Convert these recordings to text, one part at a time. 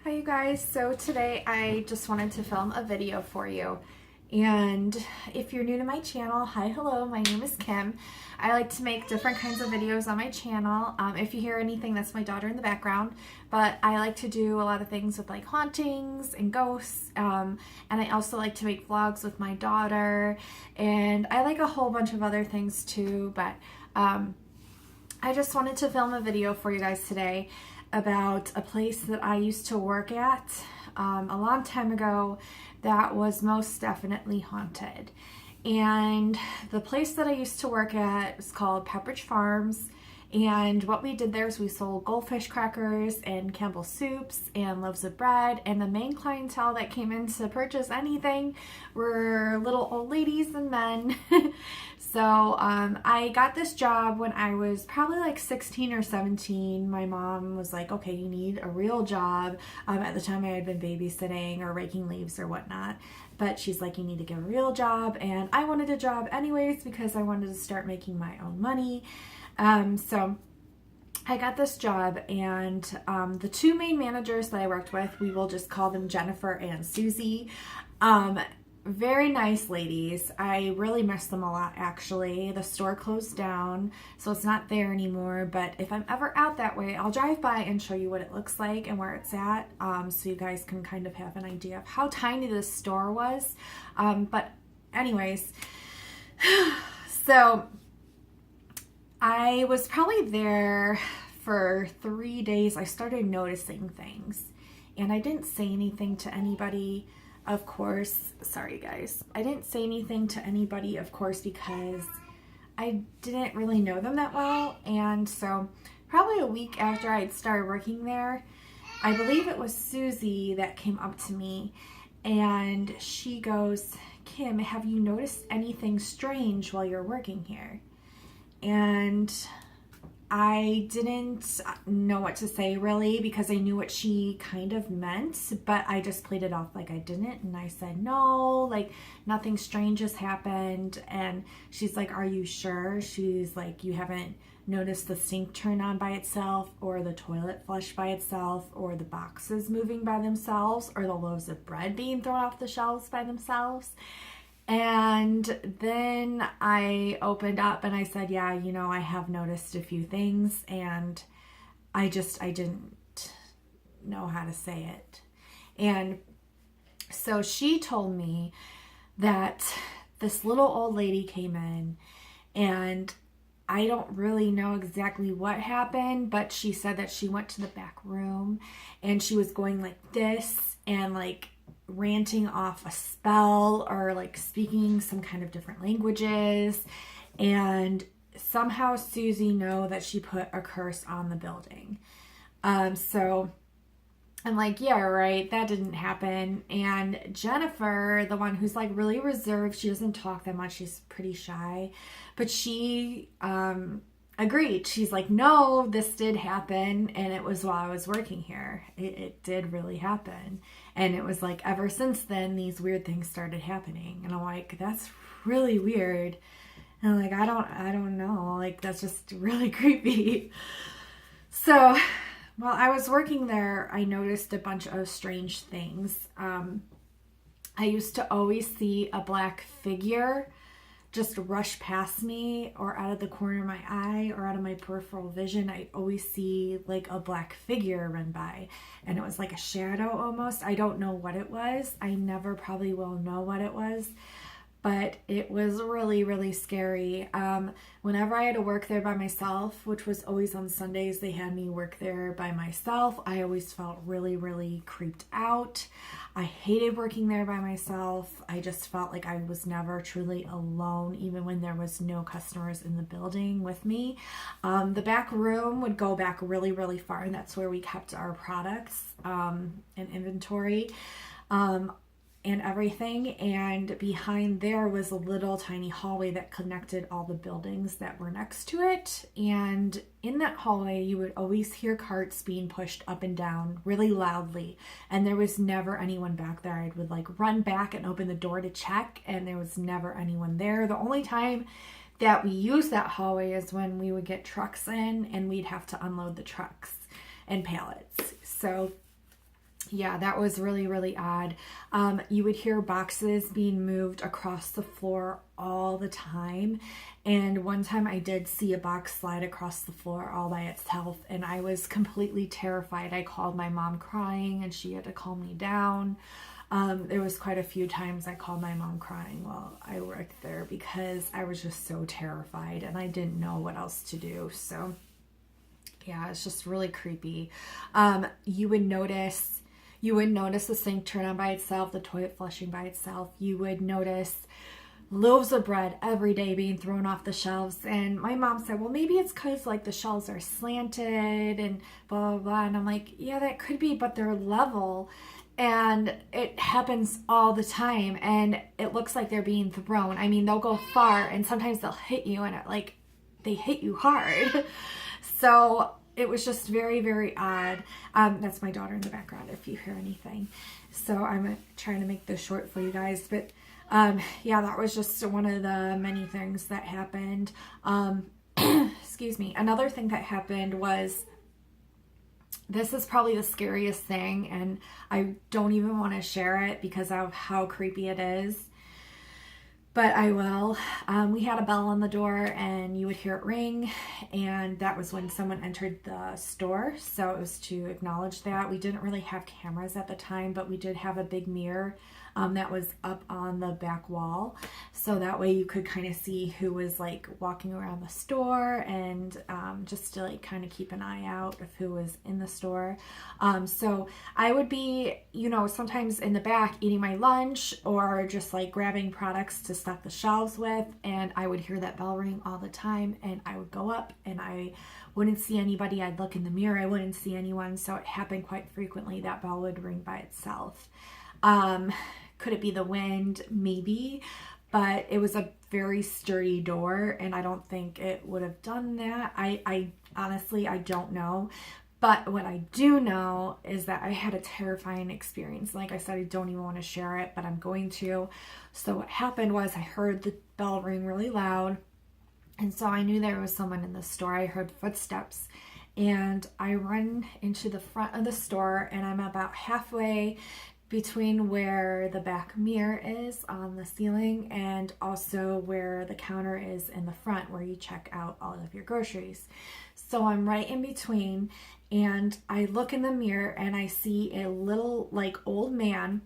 Hi you guys, so today I just wanted to film a video for you, and if you're new to my channel, hi, hello, my name is Kim. I like to make different kinds of videos on my channel. If you hear anything, that's my daughter in the background, but I like to do a lot of things with like hauntings and ghosts, and I also like to make vlogs with my daughter, and I like a whole bunch of other things too, but I just wanted to film a video for you guys today about a place that I used to work at a long time ago that was most definitely haunted. And the place that I used to work at is called Pepperidge Farms. And what we did there is we sold goldfish crackers and Campbell's soups and loaves of bread. And the main clientele that came in to purchase anything were little old ladies and men. So I got this job when I was probably like 16 or 17. My mom was like, okay, you need a real job. At the time I had been babysitting or raking leaves or whatnot. But she's like, you need to get a real job. And I wanted a job anyways because I wanted to start making my own money. So I got this job, and the two main managers that I worked with, we will just call them Jennifer and Susie. Very nice ladies. I really miss them a lot, actually. The store closed down, so it's not there anymore, but if I'm ever out that way, I'll drive by and show you what it looks like and where it's at, so you guys can kind of have an idea of how tiny this store was. But anyways, so I was probably there for 3 days. I started noticing things, and I didn't say anything to anybody, of course. Sorry guys. I didn't say anything to anybody, of course, because I didn't really know them that well. And so probably a week after I'd started working there, I believe it was Susie that came up to me, and she goes, Kim, have you noticed anything strange while you're working here? And I didn't know what to say really, because I knew what she kind of meant, but I just played it off like I didn't. And I said, no, like nothing strange has happened. And she's like, are you sure? She's like, you haven't noticed the sink turn on by itself, or the toilet flush by itself, or the boxes moving by themselves, or the loaves of bread being thrown off the shelves by themselves? And then I opened up and I said, yeah, you know, I have noticed a few things, and I didn't know how to say it. And so she told me that this little old lady came in, and I don't really know exactly what happened, but she said that she went to the back room and she was going like this and like ranting off a spell or like speaking some kind of different languages, and somehow Susie know that she put a curse on the building. So I'm like, yeah, right, that didn't happen. And Jennifer, the one who's like really reserved, she doesn't talk that much, she's pretty shy, but she agreed. She's like, no, this did happen, and it was while I was working here. It did really happen. And it was like ever since then these weird things started happening. And I'm like, that's really weird. And I'm like, I don't know, like that's just really creepy. So while I was working there, I noticed a bunch of strange things. I used to always see a black figure just rush past me, or out of the corner of my eye, or out of my peripheral vision. I always see like a black figure run by, and it was like a shadow almost. I don't know what it was. I never probably will know what it was, but it was really, really scary. Whenever I had to work there by myself, which was always on Sundays, they had me work there by myself. I always felt really, really creeped out. I hated working there by myself. I just felt like I was never truly alone, even when there was no customers in the building with me. The back room would go back really, really far, and that's where we kept our products and inventory. And everything, and behind there was a little tiny hallway that connected all the buildings that were next to it. And in that hallway you would always hear carts being pushed up and down really loudly, and there was never anyone back there. I would like run back and open the door to check, and there was never anyone there. The only time that we used that hallway is when we would get trucks in and we'd have to unload the trucks and pallets. So Yeah, that was really, really odd. You would hear boxes being moved across the floor all the time. And one time I did see a box slide across the floor all by itself, and I was completely terrified. I called my mom crying, and she had to calm me down. There was quite a few times I called my mom crying while I worked there because I was just so terrified and I didn't know what else to do. So yeah, it's just really creepy. You would notice the sink turn on by itself, the toilet flushing by itself. You would notice loaves of bread every day being thrown off the shelves. And my mom said, well, maybe it's because like the shelves are slanted and blah, blah, blah. And I'm like, yeah, that could be, but they're level. And it happens all the time. And it looks like they're being thrown. I mean, they'll go far and sometimes they'll hit you and they hit you hard. So it was just very, very odd. That's my daughter in the background if you hear anything. So I'm trying to make this short for you guys. But yeah, that was just one of the many things that happened. Excuse me. Another thing that happened was, this is probably the scariest thing, and I don't even want to share it because of how creepy it is. But I will. We had a bell on the door and you would hear it ring, and that was when someone entered the store. So it was to acknowledge that. We didn't really have cameras at the time, but we did have a big mirror that was up on the back wall. So that way you could kind of see who was like walking around the store, and just to like kind of keep an eye out of who was in the store. So I would be, sometimes in the back eating my lunch or just like grabbing products to stock the shelves with, and I would hear that bell ring all the time, and I would go up and I wouldn't see anybody. I'd look in the mirror, I wouldn't see anyone. So it happened quite frequently. That bell would ring by itself. Could it be the wind? Maybe, but it was a very sturdy door and I don't think it would have done that. I honestly, I don't know. But what I do know is that I had a terrifying experience. Like I said, I don't even want to share it, but I'm going to. So what happened was I heard the bell ring really loud. And so I knew there was someone in the store. I heard footsteps and I run into the front of the store, and I'm about halfway between where the back mirror is on the ceiling and also where the counter is in the front where you check out all of your groceries. So I'm right in between, and I look in the mirror and I see a little like old man,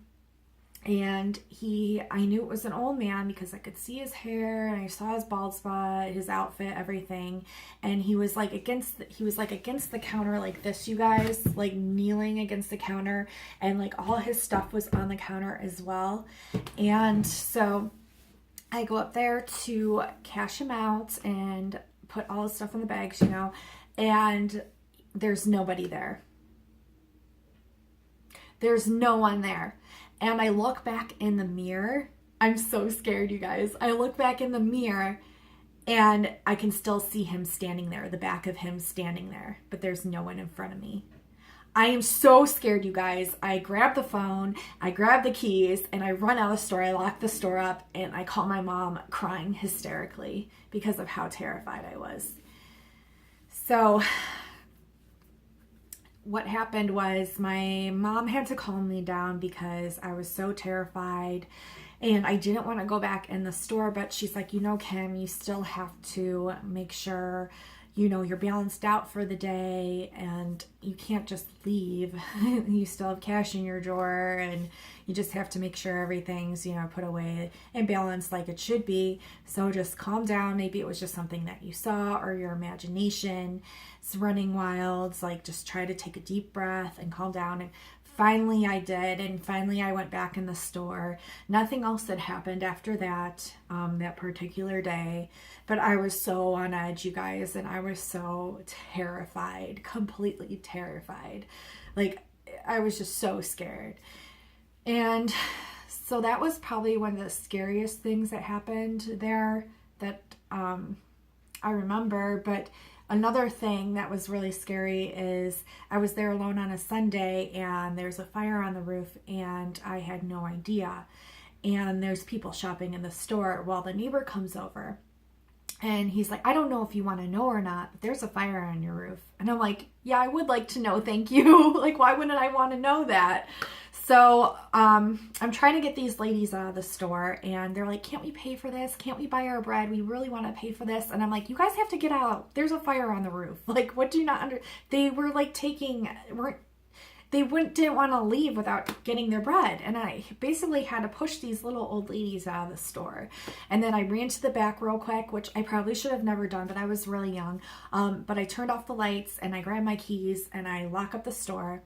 and I knew it was an old man because I could see his hair and I saw his bald spot, his outfit, everything. And he was like against the counter like this, you guys, like kneeling against the counter, and like all his stuff was on the counter as well. And so I go up there to cash him out and put all his stuff in the bags, and there's nobody there. There's no one there. And I look back in the mirror. I'm so scared, you guys. I look back in the mirror and I can still see him standing there, the back of him standing there, but there's no one in front of me. I am so scared, you guys. I grab the phone, I grab the keys, and I run out of the store. I lock the store up and I call my mom crying hysterically because of how terrified I was. So what happened was my mom had to calm me down because I was so terrified and I didn't want to go back in the store. But she's like, Kim, you still have to make sure, you're balanced out for the day and you can't just leave. You still have cash in your drawer and you just have to make sure everything's, put away and balanced like it should be. So just calm down. Maybe it was just something that you saw or your imagination is running wild. Like just try to take a deep breath and calm down. And finally I did. And finally I went back in the store. Nothing else had happened after that, that particular day. But I was so on edge, you guys, and I was so terrified, completely terrified. Like I was just so scared. And so that was probably one of the scariest things that happened there that I remember. But another thing that was really scary is I was there alone on a Sunday and there's a fire on the roof and I had no idea. And there's people shopping in the store while the neighbor comes over. And he's like, I don't know if you want to know or not, but there's a fire on your roof. And I'm like, yeah, I would like to know. Thank you. Like, why wouldn't I want to know that? So I'm trying to get these ladies out of the store, and they're like, can't we pay for this? Can't we buy our bread? We really want to pay for this. And I'm like, you guys have to get out. There's a fire on the roof. Like, what do you not They were like didn't want to leave without getting their bread. And I basically had to push these little old ladies out of the store. And then I ran to the back real quick, which I probably should have never done, but I was really young. But I turned off the lights and I grabbed my keys and I lock up the store.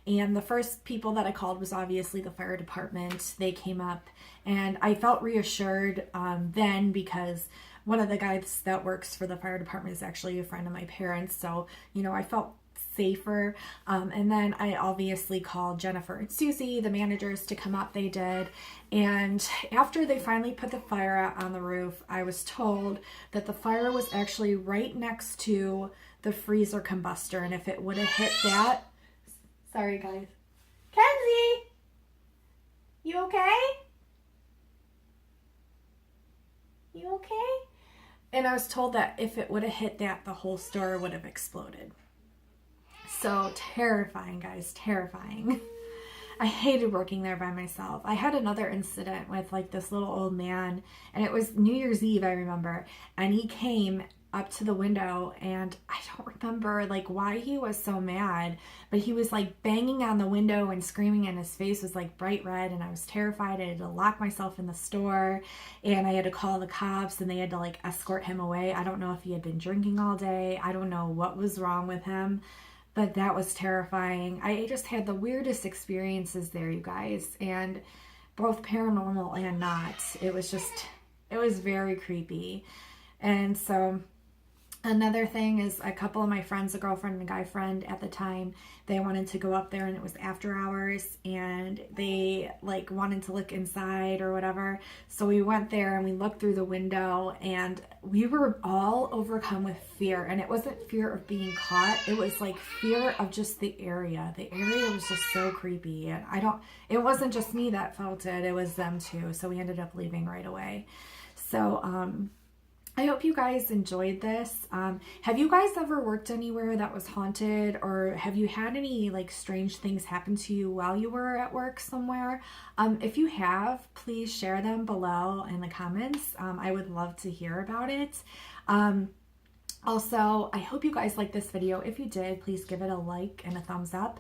And the first people that I called was obviously the fire department. They came up and I felt reassured then, because one of the guys that works for the fire department is actually a friend of my parents. So, you know, I felt safer. And then I obviously called Jennifer and Susie, the managers, to come up. They did. And after they finally put the fire out on the roof, I was told that the fire was actually right next to the freezer combustor. And if it would have hit that, sorry guys. Kenzie, you okay? You okay? And I was told that if it would have hit that, the whole store would have exploded. So terrifying, guys, terrifying. I hated working there by myself. I had another incident with like this little old man, and it was New Year's Eve, I remember, and he came up to the window, and I don't remember like why he was so mad, but he was like banging on the window and screaming, and his face was like bright red, and I was terrified. I had to lock myself in the store, and I had to call the cops, and they had to like escort him away. I don't know if he had been drinking all day. I don't know what was wrong with him. But that was terrifying. I just had the weirdest experiences there, you guys, and both paranormal and not. It was very creepy. And so another thing is, a couple of my friends, a girlfriend and a guy friend at the time, they wanted to go up there, and it was after hours, and they like wanted to look inside or whatever. So we went there and we looked through the window, and we were all overcome with fear. And it wasn't fear of being caught. It was like fear of just the area. The area was just so creepy. And it wasn't just me that felt it. It was them too. So we ended up leaving right away. So, I hope you guys enjoyed this. Have you guys ever worked anywhere that was haunted, or have you had any like strange things happen to you while you were at work somewhere? If you have, please share them below in the comments. I would love to hear about it. Also, I hope you guys liked this video. If you did, please give it a like and a thumbs up.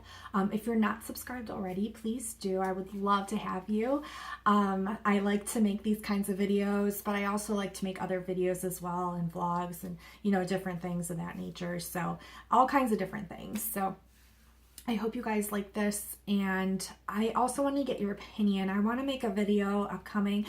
If you're not subscribed already, please do. I would love to have you. I like to make these kinds of videos, but I also like to make other videos as well, and vlogs, and you know, different things of that nature. So all kinds of different things. So I hope you guys like this, and I also want to get your opinion. I want to make a video upcoming.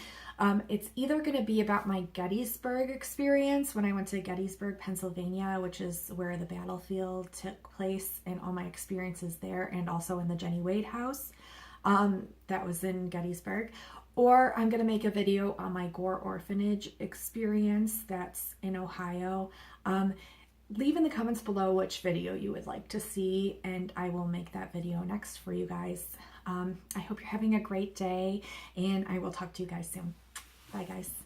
It's either going to be about my Gettysburg experience when I went to Gettysburg, Pennsylvania, which is where the battlefield took place, and all my experiences there, and also in the Jenny Wade house that was in Gettysburg. Or I'm going to make a video on my Gore Orphanage experience that's in Ohio. Leave in the comments below which video you would like to see, and I will make that video next for you guys. I hope you're having a great day, and I will talk to you guys soon. Bye, guys.